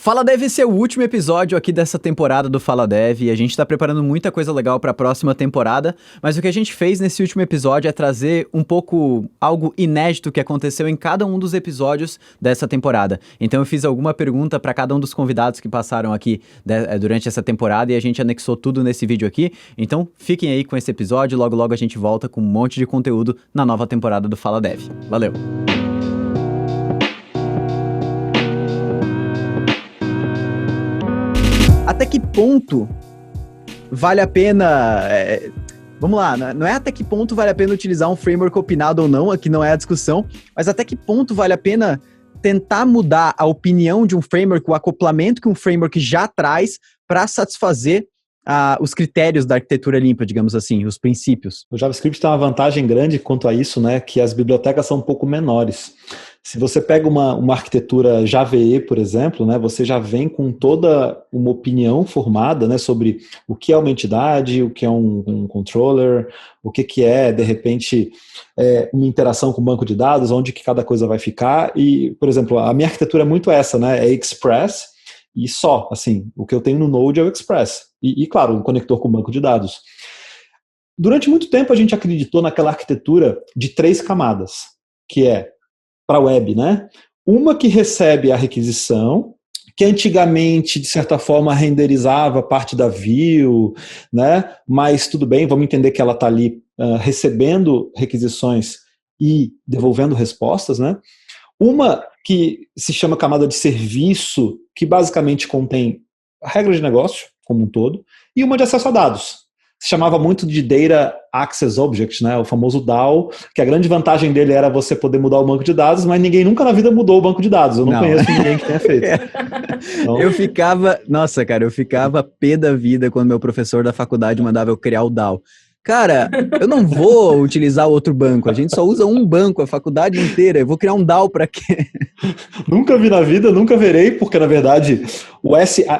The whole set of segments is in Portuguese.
Fala Dev, esse é o último episódio aqui dessa temporada do Fala Dev e a gente tá preparando muita coisa legal pra próxima temporada, mas o que a gente fez nesse último episódio é trazer um pouco algo inédito que aconteceu em cada um dos episódios dessa temporada. Então eu fiz alguma pergunta pra cada um dos convidados que passaram aqui durante essa temporada e a gente anexou tudo nesse vídeo aqui. Então fiquem aí com esse episódio, logo logo a gente volta com um monte de conteúdo na nova temporada do Fala Dev. Valeu! Até que ponto vale a pena... vamos lá, não é até que ponto vale a pena utilizar um framework opinado ou não, aqui não é a discussão, mas até que ponto vale a pena tentar mudar a opinião de um framework, o acoplamento que um framework já traz para satisfazer os critérios da arquitetura limpa, digamos assim, os princípios. O JavaScript tem uma vantagem grande quanto a isso, né, que as bibliotecas são um pouco menores. Se você pega uma arquitetura JVE, por exemplo, né, você já vem com toda uma opinião formada, né, sobre o que é uma entidade, o que é um controller, o que é, de repente, uma interação com o banco de dados, onde que cada coisa vai ficar. E, por exemplo, a minha arquitetura é muito essa, né, é Express e só, assim, o que eu tenho no Node é o Express. E claro, um conector com o banco de dados. Durante muito tempo a gente acreditou naquela arquitetura de 3 camadas, que é para a web, né? Uma que recebe a requisição, que antigamente, de certa forma, renderizava parte da view, né? Mas tudo bem, vamos entender que ela está ali recebendo requisições e devolvendo respostas, né? Uma que se chama camada de serviço, que basicamente contém regras de negócio, como um todo, e uma de acesso a dados. Se chamava muito de Data Access Object, né, o famoso DAO, que a grande vantagem dele era você poder mudar o banco de dados, mas ninguém nunca na vida mudou o banco de dados. Eu não conheço ninguém que tenha feito. Então... Eu ficava pé da vida quando meu professor da faculdade mandava eu criar o DAO. Cara, eu não vou utilizar outro banco, a gente só usa um banco a faculdade inteira, eu vou criar um DAO pra quê? Nunca vi na vida, nunca verei, porque na verdade,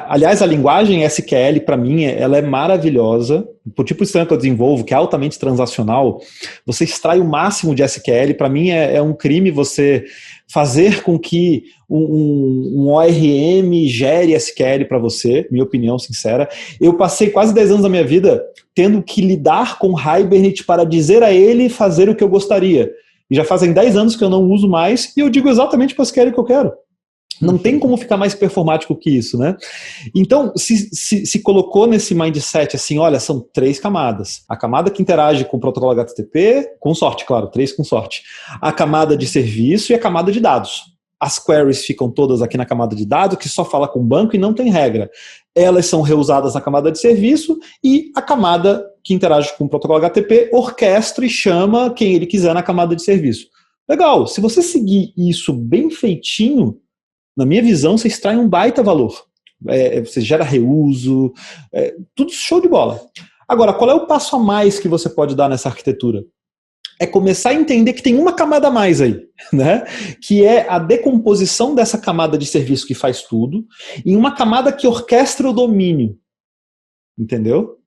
aliás, a linguagem SQL pra mim, ela é maravilhosa, o tipo de sistema que eu desenvolvo, que é altamente transacional, você extrai o máximo de SQL, pra mim é um crime você fazer com que um ORM gere SQL para você, minha opinião sincera. Eu passei quase 10 anos da minha vida tendo que lidar com Hibernate para dizer a ele fazer o que eu gostaria. E já fazem 10 anos que eu não uso mais e eu digo exatamente para o SQL que eu quero. Não tem como ficar mais performático que isso, né? Então, se colocou nesse mindset assim, olha, são 3 camadas. A camada que interage com o protocolo HTTP, com sorte, claro, 3 com sorte. A camada de serviço e a camada de dados. As queries ficam todas aqui na camada de dados, que só fala com o banco e não tem regra. Elas são reusadas na camada de serviço e a camada que interage com o protocolo HTTP orquestra e chama quem ele quiser na camada de serviço. Legal, se você seguir isso bem feitinho, na minha visão, você extrai um baita valor. Você gera reuso, tudo show de bola. Agora, qual é o passo a mais que você pode dar nessa arquitetura? É começar a entender que tem uma camada a mais aí, né? Que é a decomposição dessa camada de serviço que faz tudo em uma camada que orquestra o domínio. Entendeu?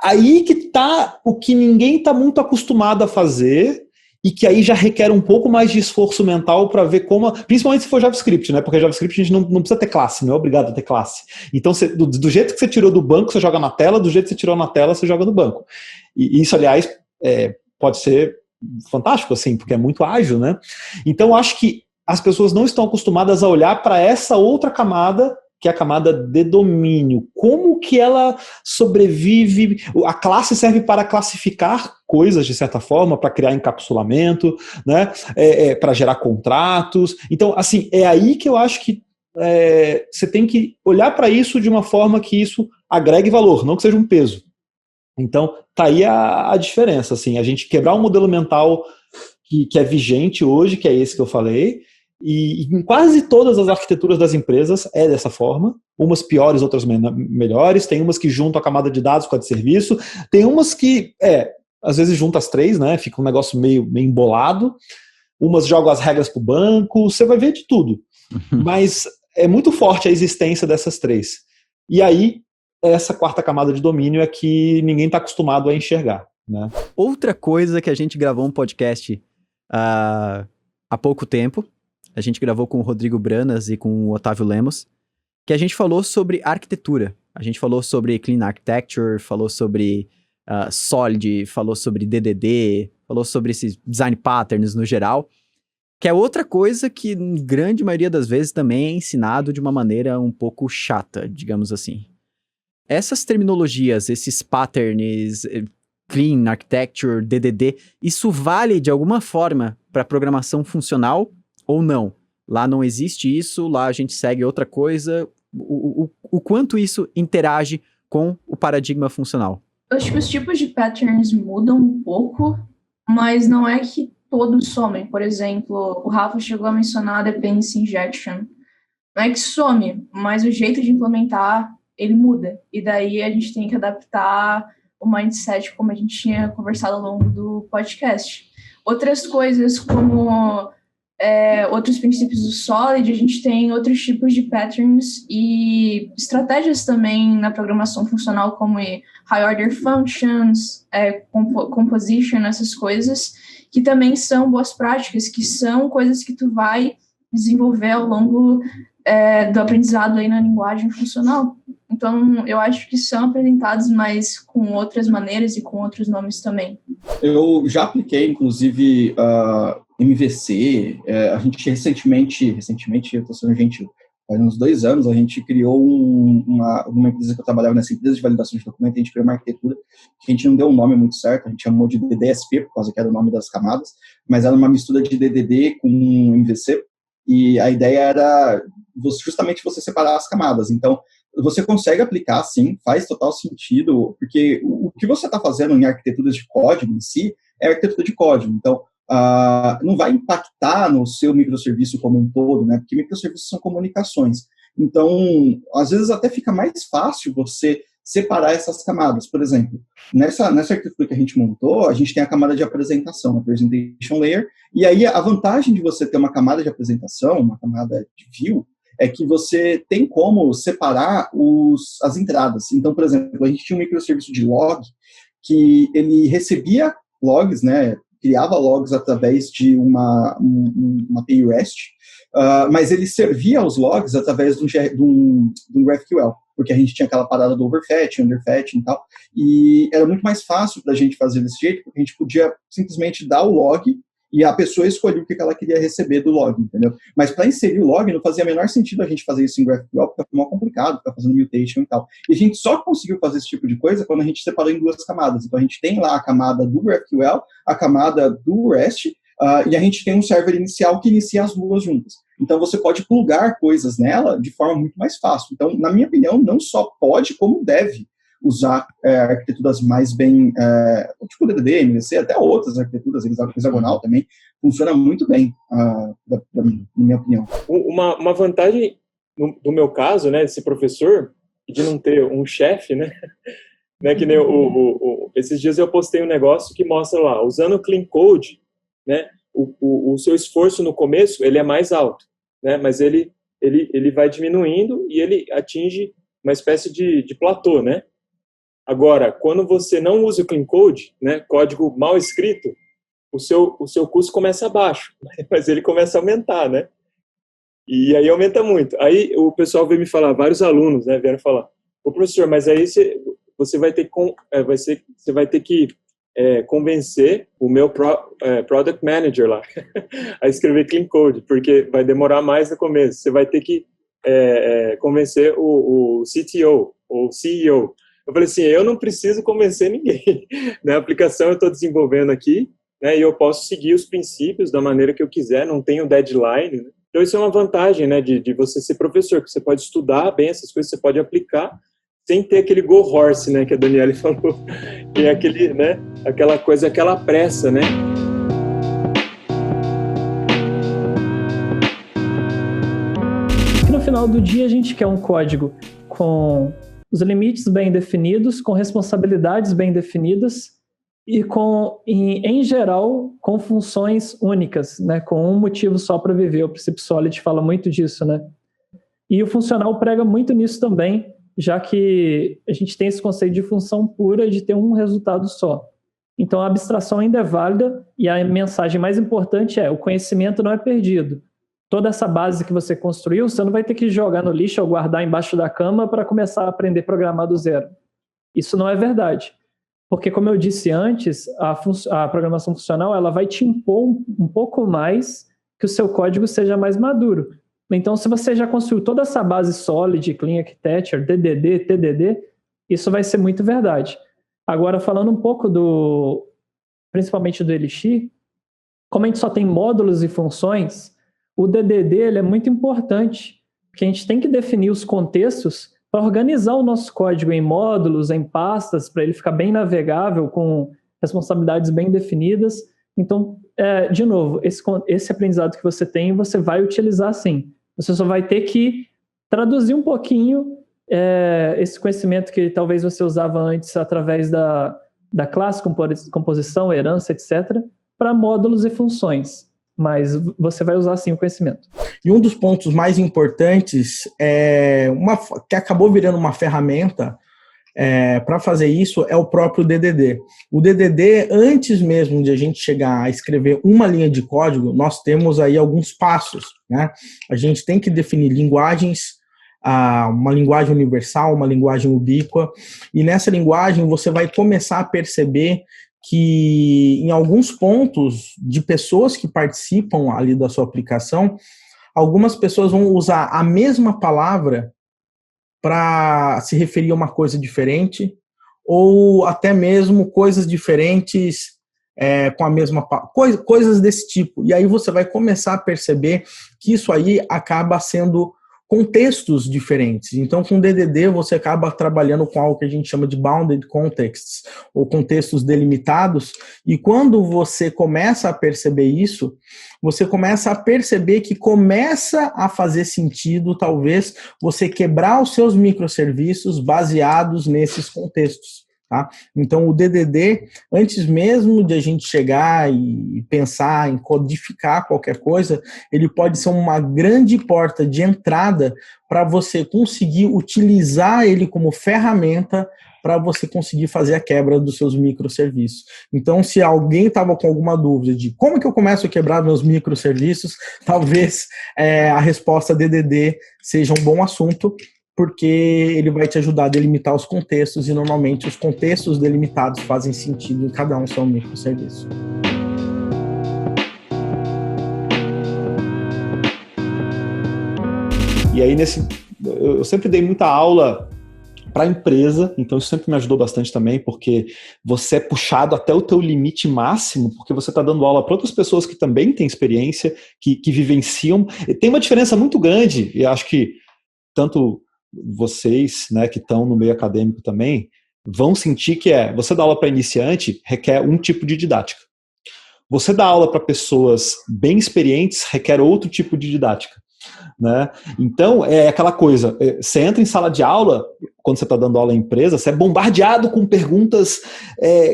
Aí que está o que ninguém está muito acostumado a fazer e que aí já requer um pouco mais de esforço mental para ver como... Principalmente se for JavaScript, né? Porque JavaScript a gente não precisa ter classe, não é obrigado a ter classe. Então, do jeito que você tirou do banco, você joga na tela, do jeito que você tirou na tela, você joga no banco. E isso, aliás, pode ser fantástico, assim, porque é muito ágil, né? Então, eu acho que as pessoas não estão acostumadas a olhar para essa outra camada, que é a camada de domínio. Como que ela sobrevive? A classe serve para classificar coisas, de certa forma, para criar encapsulamento, né? Para gerar contratos. Então, assim, é aí que eu acho que você tem que olhar para isso de uma forma que isso agregue valor, não que seja um peso. Então, tá aí a diferença, assim, a gente quebrar um modelo mental que é vigente hoje, que é esse que eu falei, e em quase todas as arquiteturas das empresas é dessa forma, umas piores, outras melhores, tem umas que juntam a camada de dados com a de serviço, tem umas que, às vezes juntam as 3, né, fica um negócio meio embolado, umas jogam as regras pro banco, você vai ver de tudo, mas é muito forte a existência dessas 3. E aí, essa 4ª camada de domínio é que ninguém está acostumado a enxergar, né? Outra coisa que a gente gravou um podcast há pouco tempo, a gente gravou com o Rodrigo Branas e com o Otávio Lemos, que a gente falou sobre arquitetura. A gente falou sobre Clean Architecture, falou sobre Solid, falou sobre DDD, falou sobre esses design patterns no geral, que é outra coisa que, em grande maioria das vezes, também é ensinado de uma maneira um pouco chata, digamos assim. Essas terminologias, esses patterns, Clean Architecture, DDD, isso vale de alguma forma para programação funcional ou não? Lá não existe isso, lá a gente segue outra coisa. O quanto isso interage com o paradigma funcional? Eu acho que os tipos de patterns mudam um pouco, mas não é que todos somem. Por exemplo, o Rafa chegou a mencionar a dependency injection. Não é que some, mas o jeito de implementar, ele muda. E daí a gente tem que adaptar o mindset, como a gente tinha conversado ao longo do podcast. Outras coisas, como outros princípios do Solid, a gente tem outros tipos de patterns e estratégias também na programação funcional, como high order functions, composition, essas coisas, que também são boas práticas, que são coisas que tu vai desenvolver ao longo do aprendizado aí na linguagem funcional. Então, eu acho que são apresentados, mas com outras maneiras e com outros nomes também. Eu já apliquei, inclusive, MVC. A gente recentemente, eu estou sendo gentil, faz uns 2 anos, a gente criou uma empresa que eu trabalhava nessa empresa de validação de documento, a gente criou uma arquitetura que a gente não deu um nome muito certo, a gente chamou de DDSP, por causa que era o nome das camadas, mas era uma mistura de DDD com MVC, e a ideia era justamente você separar as camadas. Então, você consegue aplicar, sim, faz total sentido, porque o que você está fazendo em arquiteturas de código em si é arquitetura de código. Então, não vai impactar no seu microserviço como um todo, né? Porque microserviços são comunicações. Então, às vezes até fica mais fácil você separar essas camadas. Por exemplo, nessa arquitetura que a gente montou, a gente tem a camada de apresentação, a presentation layer, e aí a vantagem de você ter uma camada de apresentação, uma camada de view, é que você tem como separar as entradas. Então, por exemplo, a gente tinha um microserviço de log que ele recebia logs, né, criava logs através de uma API REST, mas ele servia os logs através de um GraphQL, porque a gente tinha aquela parada do overfetching, underfetching e tal, e era muito mais fácil para a gente fazer desse jeito, porque a gente podia simplesmente dar o log e a pessoa escolheu o que ela queria receber do log, entendeu? Mas para inserir o log, não fazia o menor sentido a gente fazer isso em GraphQL, porque ficava muito complicado, ficar fazendo mutation e tal. E a gente só conseguiu fazer esse tipo de coisa quando a gente separou em 2 camadas. Então a gente tem lá a camada do GraphQL, a camada do REST, e a gente tem um server inicial que inicia as 2 juntas. Então você pode plugar coisas nela de forma muito mais fácil. Então, na minha opinião, não só pode, como deve usar arquiteturas mais bem, tipo DDD, MVC, até outras arquiteturas, hexagonal também, funciona muito bem, na minha opinião. Uma vantagem, no meu caso, né, de ser professor, de não ter um chefe, né, que nem esses dias eu postei um negócio que mostra lá, usando o Clean Code, né, o seu esforço no começo, ele é mais alto, né, mas ele vai diminuindo e ele atinge uma espécie de platô, né. Agora, quando você não usa o Clean Code, né, código mal escrito, o seu custo começa baixo, mas ele começa a aumentar, né? E aí aumenta muito. Aí o pessoal veio me falar, vários alunos, né, vieram falar, ô professor, mas aí você vai ter que convencer o meu Product Manager lá a escrever Clean Code, porque vai demorar mais no começo. Você vai ter que convencer o CTO ou CEO. Eu falei assim, eu não preciso convencer ninguém. Na aplicação eu estou desenvolvendo aqui, né, e eu posso seguir os princípios da maneira que eu quiser, não tenho deadline. Né? Então isso é uma vantagem, né, de você ser professor, que você pode estudar bem essas coisas, você pode aplicar, sem ter aquele go horse, né, que a Daniela falou, que é aquele, né, aquela coisa, aquela pressa, né. No final do dia a gente quer um código com os limites bem definidos, com responsabilidades bem definidas e em geral, com funções únicas, né? Com um motivo só para viver. O princípio Solid fala muito disso, né? E o funcional prega muito nisso também, já que a gente tem esse conceito de função pura de ter um resultado só. Então, a abstração ainda é válida e a mensagem mais importante é: o conhecimento não é perdido. toda essa base que você construiu, você não vai ter que jogar no lixo ou guardar embaixo da cama para começar a aprender a programar do zero. Isso não é verdade. Porque, como eu disse antes, a programação funcional ela vai te impor um pouco mais que o seu código seja mais maduro. Então, se você já construiu toda essa base Solid, Clean Architecture, DDD, TDD, isso vai ser muito verdade. Agora, falando um pouco principalmente do Elixir, como a gente só tem módulos e funções, o DDD ele é muito importante, porque a gente tem que definir os contextos para organizar o nosso código em módulos, em pastas, para ele ficar bem navegável, com responsabilidades bem definidas. Então, de novo, esse aprendizado que você tem, você vai utilizar sim. Você só vai ter que traduzir um pouquinho esse conhecimento que talvez você usava antes através da classe, composição, herança, etc., para módulos e funções. Mas você vai usar sim o conhecimento. E um dos pontos mais importantes que acabou virando uma ferramenta para fazer isso é o próprio DDD. O DDD, antes mesmo de a gente chegar a escrever uma linha de código, nós temos aí alguns passos, né? A gente tem que definir linguagens, uma linguagem universal, uma linguagem ubíqua, e nessa linguagem você vai começar a perceber que em alguns pontos de pessoas que participam ali da sua aplicação, algumas pessoas vão usar a mesma palavra para se referir a uma coisa diferente, ou até mesmo coisas diferentes com a mesma coisas desse tipo. E aí você vai começar a perceber que isso aí acaba sendo contextos diferentes. Então, com DDD, você acaba trabalhando com algo que a gente chama de bounded contexts, ou contextos delimitados, e quando você começa a perceber isso, você começa a perceber que começa a fazer sentido, talvez, você quebrar os seus microserviços baseados nesses contextos. Tá? Então, o DDD, antes mesmo de a gente chegar e pensar em codificar qualquer coisa, ele pode ser uma grande porta de entrada para você conseguir utilizar ele como ferramenta para você conseguir fazer a quebra dos seus microserviços. Então, se alguém estava com alguma dúvida de como que eu começo a quebrar meus microserviços, talvez a resposta DDD seja um bom assunto, porque ele vai te ajudar a delimitar os contextos, e normalmente os contextos delimitados fazem sentido em cada um seu microserviço. E aí, eu sempre dei muita aula para a empresa, então isso sempre me ajudou bastante também, porque você é puxado até o teu limite máximo, porque você está dando aula para outras pessoas que também têm experiência, que vivenciam. E tem uma diferença muito grande, e acho que tanto vocês, né, que estão no meio acadêmico também, vão sentir que você dar aula para iniciante requer um tipo de didática. Você dar aula para pessoas bem experientes requer outro tipo de didática, né? Então, é aquela coisa, você entra em sala de aula, quando você está dando aula em empresa, você é bombardeado com perguntas,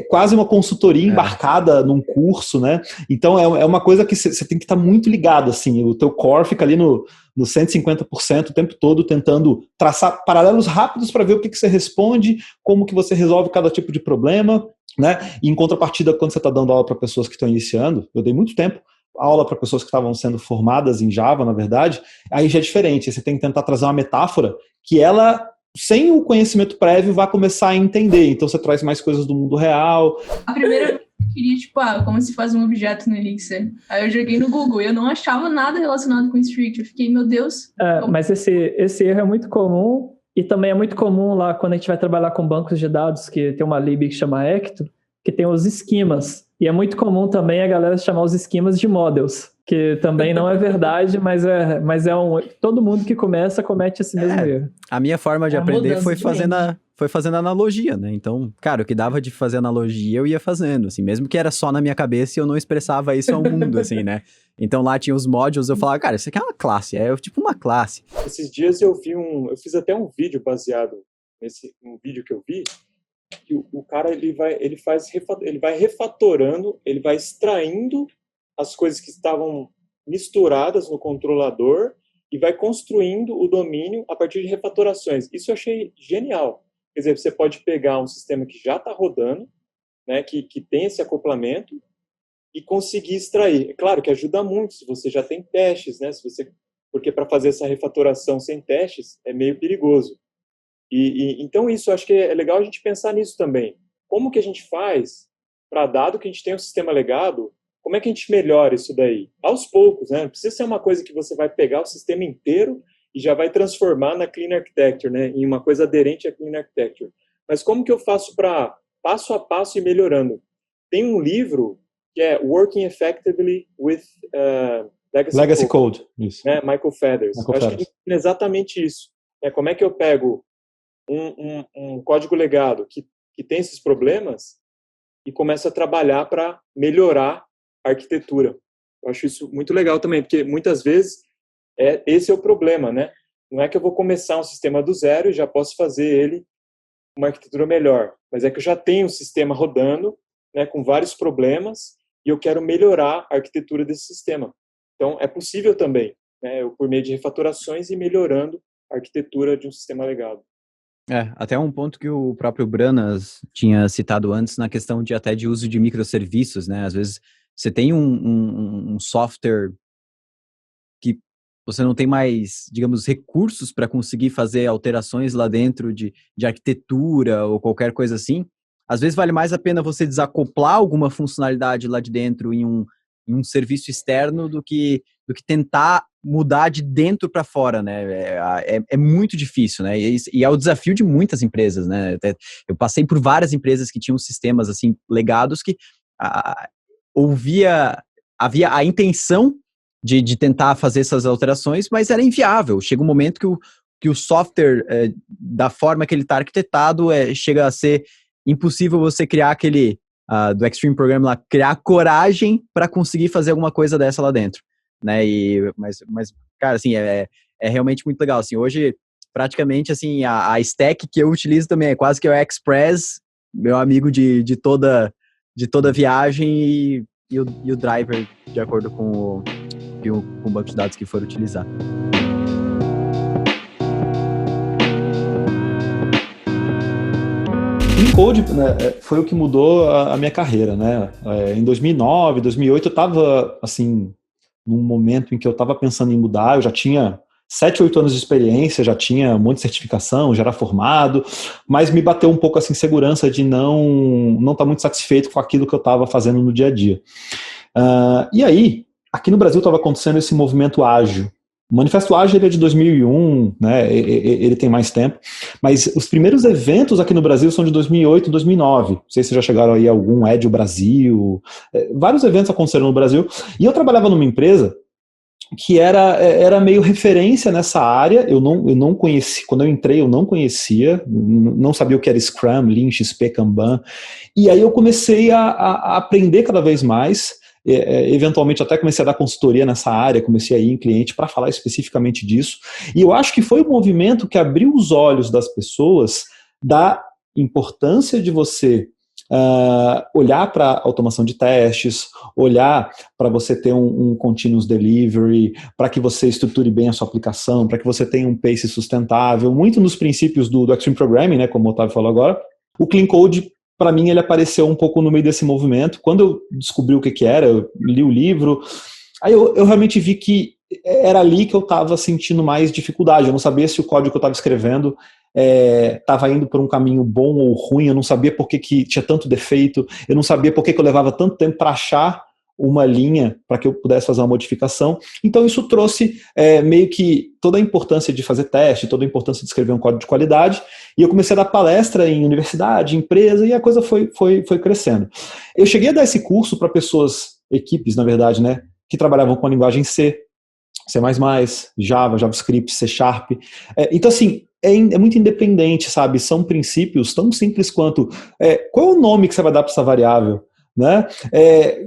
quase uma consultoria embarcada num curso, né? Então, é uma coisa que você tem que estar muito ligado, assim, o teu core fica ali no 150% o tempo todo, tentando traçar paralelos rápidos para ver o que você responde, como que você resolve cada tipo de problema, né? E em contrapartida, quando você está dando aula para pessoas que estão iniciando, eu dei muito tempo aula para pessoas que estavam sendo formadas em Java, na verdade, aí já é diferente. Você tem que tentar trazer uma metáfora que ela, sem o conhecimento prévio, vai começar a entender. Então você traz mais coisas do mundo real. A primeira vez eu queria, como se faz um objeto no Elixir. Aí eu joguei no Google e eu não achava nada relacionado com strict. Eu fiquei, meu Deus. Mas esse erro é muito comum, e também é muito comum lá quando a gente vai trabalhar com bancos de dados, que tem uma lib que chama Ecto, que tem os esquemas. E é muito comum também a galera chamar os esquemas de models, que também não é verdade, mas todo mundo que começa comete esse mesmo erro. A minha forma de aprender foi fazendo analogia, né? Então, cara, o que dava de fazer analogia eu ia fazendo, assim, mesmo que era só na minha cabeça e eu não expressava isso ao mundo, assim, né? Então lá tinha os modules, eu falava, cara, isso aqui é uma classe, é tipo uma classe. Esses dias eu fiz até um vídeo baseado um vídeo que eu vi, que o cara ele vai refatorando, ele vai extraindo as coisas que estavam misturadas no controlador e vai construindo o domínio a partir de refatorações. Isso eu achei genial. Quer dizer, você pode pegar um sistema que já está rodando, né, que tem esse acoplamento, e conseguir extrair. É claro que ajuda muito se você já tem testes, né? Porque para fazer essa refatoração sem testes é meio perigoso. Então isso, acho que é legal a gente pensar nisso também. Como que a gente faz para, dado que a gente tem um sistema legado, como é que a gente melhora isso daí? Aos poucos, né? Não precisa ser uma coisa que você vai pegar o sistema inteiro e já vai transformar na Clean Architecture, né? Em uma coisa aderente à Clean Architecture. Mas como que eu faço para, passo a passo, ir melhorando? Tem um livro que é Working Effectively with Legacy Code. Isso. Né? Michael Feathers. Acho que é exatamente isso. Como é que eu pego um código legado que tem esses problemas e começo a trabalhar para melhorar a arquitetura. Eu acho isso muito legal também, porque muitas vezes esse é o problema, né? Não é que eu vou começar um sistema do zero e já posso fazer ele uma arquitetura melhor, mas é que eu já tenho um sistema rodando, né, com vários problemas e eu quero melhorar a arquitetura desse sistema. Então, é possível também, né, eu, por meio de refatorações e melhorando a arquitetura de um sistema legado. Até um ponto que o próprio Branas tinha citado antes na questão até de uso de microserviços, né? Às vezes você tem um software que você não tem mais, digamos, recursos para conseguir fazer alterações lá dentro de arquitetura ou qualquer coisa assim. Às vezes vale mais a pena você desacoplar alguma funcionalidade lá de dentro em um serviço externo do que tentar mudar de dentro para fora, né? É muito difícil, né? E é o desafio de muitas empresas, né? Eu passei por várias empresas que tinham sistemas assim legados que havia a intenção de tentar fazer essas alterações, mas era inviável. Chega um momento que o software, da forma que ele está arquitetado, chega a ser impossível você criar aquele do Extreme Program lá, criar coragem para conseguir fazer alguma coisa dessa lá dentro, né? Mas cara, assim, é realmente muito legal. Assim, hoje, praticamente, assim, a stack que eu utilizo também é quase que o Express, meu amigo de toda viagem, e o driver de acordo com o banco de dados que for utilizar. Clean Code, né, foi o que mudou a minha carreira, né? Em 2009, 2008 eu estava assim num momento em que eu estava pensando em mudar. Eu já tinha 7, 8 anos de experiência, já tinha um monte de certificação, já era formado, mas me bateu um pouco essa insegurança de não estar muito satisfeito com aquilo que eu estava fazendo no dia a dia. E aí, aqui no Brasil estava acontecendo esse movimento ágil. O Manifesto Ágil ele é de 2001, né? Ele tem mais tempo, mas os primeiros eventos aqui no Brasil são de 2008 e 2009. Não sei se já chegaram aí algum Edge Brasil, vários eventos aconteceram no Brasil, e eu trabalhava numa empresa que era meio referência nessa área. Eu não conhecia, quando eu entrei eu não conhecia, não sabia o que era Scrum, Lean, XP, Kanban, e aí eu comecei a aprender cada vez mais. Eventualmente até comecei a dar consultoria nessa área, comecei a ir em cliente para falar especificamente disso, e eu acho que foi um movimento que abriu os olhos das pessoas da importância de você olhar para a automação de testes, olhar para você ter um continuous delivery, para que você estruture bem a sua aplicação, para que você tenha um pace sustentável, muito nos princípios do Extreme Programming, né, como o Otávio falou agora. O Clean Code, para mim, ele apareceu um pouco no meio desse movimento. Quando eu descobri o que era, eu li o livro, aí eu realmente vi que era ali que eu estava sentindo mais dificuldade. Eu não sabia se o código que eu estava escrevendo estava indo por um caminho bom ou ruim, eu não sabia por que tinha tanto defeito, eu não sabia por que eu levava tanto tempo para achar uma linha para que eu pudesse fazer uma modificação. Então isso trouxe meio que toda a importância de fazer teste, toda a importância de escrever um código de qualidade, e eu comecei a dar palestra em universidade, empresa, e a coisa foi crescendo. Eu cheguei a dar esse curso para equipes, na verdade, né, que trabalhavam com a linguagem C, C++, Java, JavaScript, C#. Então, assim, é muito independente, sabe? São princípios tão simples quanto qual é o nome que você vai dar para essa variável? Né?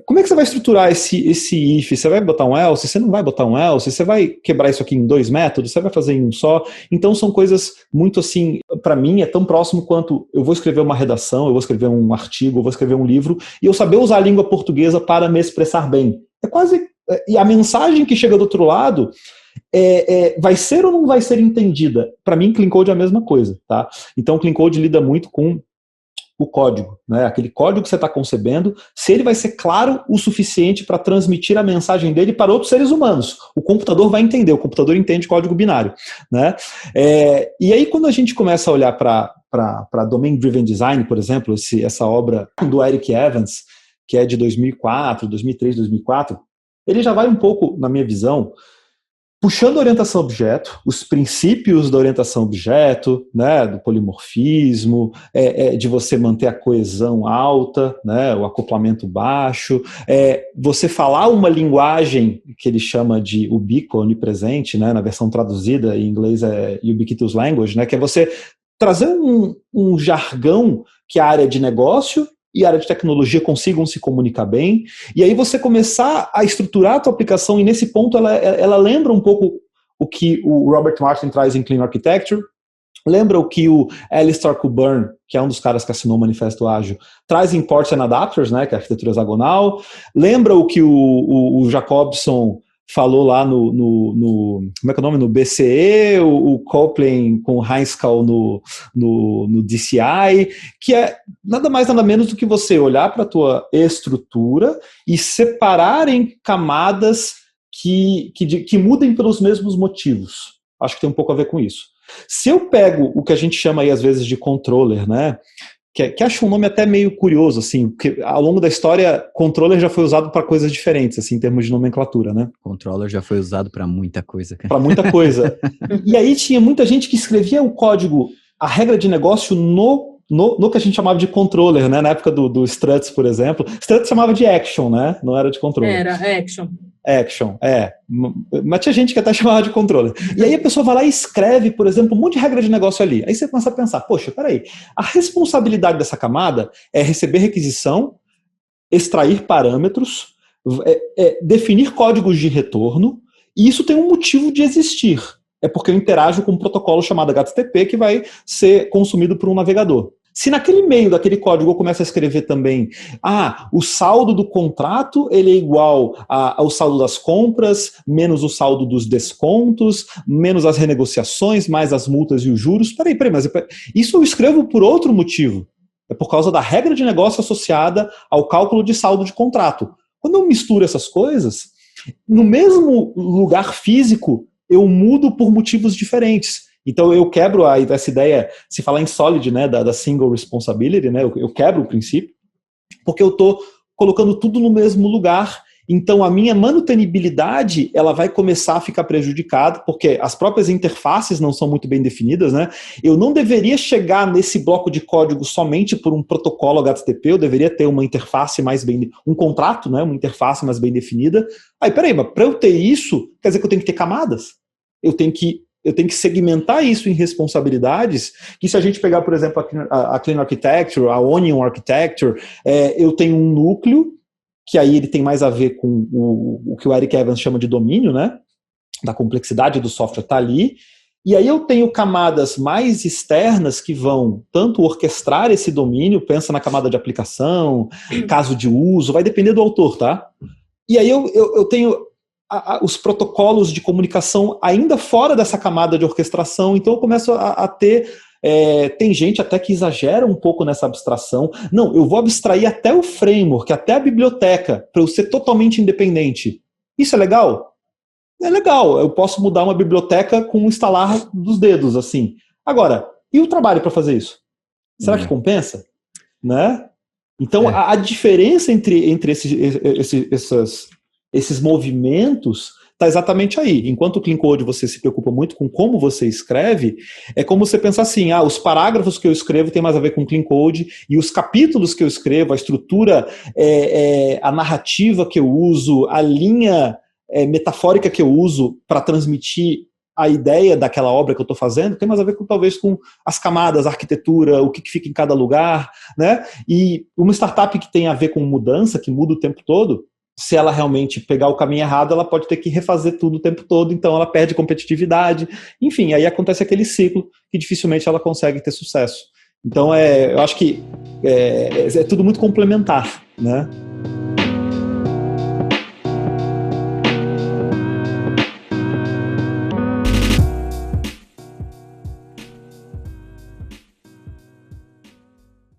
Como é que você vai estruturar esse if? Você vai botar um else? Você não vai botar um else? Você vai quebrar isso aqui em 2 métodos? Você vai fazer em um só? Então são coisas muito assim, para mim é tão próximo quanto eu vou escrever uma redação, eu vou escrever um artigo, eu vou escrever um livro, e eu saber usar a língua portuguesa para me expressar bem. E a mensagem que chega do outro lado vai ser ou não vai ser entendida? Para mim, Clean Code é a mesma coisa, tá? Então, Clean Code lida muito com o código, né? Aquele código que você está concebendo, se ele vai ser claro o suficiente para transmitir a mensagem dele para outros seres humanos. O computador vai entender, o computador entende código binário, né? E aí, quando a gente começa a olhar para Domain Driven Design, por exemplo, essa obra do Eric Evans, que é de 2004, 2003, 2004, ele já vai um pouco, na minha visão, puxando a orientação a objeto, os princípios da orientação a objeto, né, do polimorfismo, de você manter a coesão alta, né, o acoplamento baixo, você falar uma linguagem que ele chama de ubiqua, onipresente, né, na versão traduzida em inglês é ubiquitous language, né, que é você trazer um jargão que a área de negócio e a área de tecnologia consigam se comunicar bem, e aí você começar a estruturar a tua aplicação, e nesse ponto ela lembra um pouco o que o Robert Martin traz em Clean Architecture, lembra o que o Alistair Cockburn, que é um dos caras que assinou o Manifesto Ágil, traz em Ports and Adapters, né, que é a arquitetura hexagonal, lembra o que o Jacobson falou lá como é que é o nome? No BCE, o Copeland com o Heinzkal no DCI, que é nada mais nada menos do que você olhar para a tua estrutura e separar em camadas que mudem pelos mesmos motivos. Acho que tem um pouco a ver com isso. Se eu pego o que a gente chama aí às vezes de controller, né? Que acho um nome até meio curioso, assim, porque ao longo da história, controller já foi usado para coisas diferentes, assim, em termos de nomenclatura, né? Controller já foi usado para muita coisa, cara. Para muita coisa. E aí tinha muita gente que escrevia o código, a regra de negócio no que a gente chamava de controller, né? Na época do Struts, por exemplo. Struts chamava de action, né? Não era de controller. Era action. Action, mas tinha gente que até chamava de controller. E aí a pessoa vai lá e escreve, por exemplo, um monte de regra de negócio ali. Aí você começa a pensar, poxa, peraí, a responsabilidade dessa camada é receber requisição, extrair parâmetros, definir códigos de retorno, e isso tem um motivo de existir. É porque eu interajo com um protocolo chamado HTTP que vai ser consumido por um navegador. Se naquele meio daquele código eu começo a escrever também, o saldo do contrato ele é igual ao saldo das compras, menos o saldo dos descontos, menos as renegociações, mais as multas e os juros. Peraí, mas isso eu escrevo por outro motivo. É por causa da regra de negócio associada ao cálculo de saldo de contrato. Quando eu misturo essas coisas, no mesmo lugar físico, eu mudo por motivos diferentes. Então eu quebro essa ideia, se falar em Solid, né, da single responsibility, né, eu quebro o princípio, porque eu estou colocando tudo no mesmo lugar. Então a minha manutenibilidade ela vai começar a ficar prejudicada, porque as próprias interfaces não são muito bem definidas, né? Eu não deveria chegar nesse bloco de código somente por um protocolo HTTP, eu deveria ter uma interface mais bem, um contrato, né, uma interface mais bem definida. Aí, peraí, mas para eu ter isso, quer dizer que eu tenho que ter camadas? Eu tenho que segmentar isso em responsabilidades, que se a gente pegar, por exemplo, a Clean Architecture, a Onion Architecture, eu tenho um núcleo, que aí ele tem mais a ver com o que o Eric Evans chama de domínio, né? Da complexidade do software tá ali, e aí eu tenho camadas mais externas que vão tanto orquestrar esse domínio, pensa na camada de aplicação, caso de uso, vai depender do autor, tá? E aí eu tenho os protocolos de comunicação ainda fora dessa camada de orquestração, então eu começo a ter... tem gente até que exagera um pouco nessa abstração. Não, eu vou abstrair até o framework, até a biblioteca, para eu ser totalmente independente. Isso é legal? É legal, eu posso mudar uma biblioteca com um instalar dos dedos, assim. Agora, e o trabalho para fazer isso? Será que compensa? Né? Então, a diferença entre esses movimentos está exatamente aí. Enquanto o Clean Code você se preocupa muito com como você escreve, é como você pensar assim, os parágrafos que eu escrevo tem mais a ver com Clean Code, e os capítulos que eu escrevo, a estrutura, a narrativa que eu uso, a linha metafórica que eu uso para transmitir a ideia daquela obra que eu estou fazendo, tem mais a ver talvez com as camadas, a arquitetura, o que fica em cada lugar, né? E uma startup que tem a ver com mudança, que muda o tempo todo, se ela realmente pegar o caminho errado, ela pode ter que refazer tudo o tempo todo, então ela perde competitividade. Enfim, aí acontece aquele ciclo que dificilmente ela consegue ter sucesso. Então, eu acho que é tudo muito complementar, né?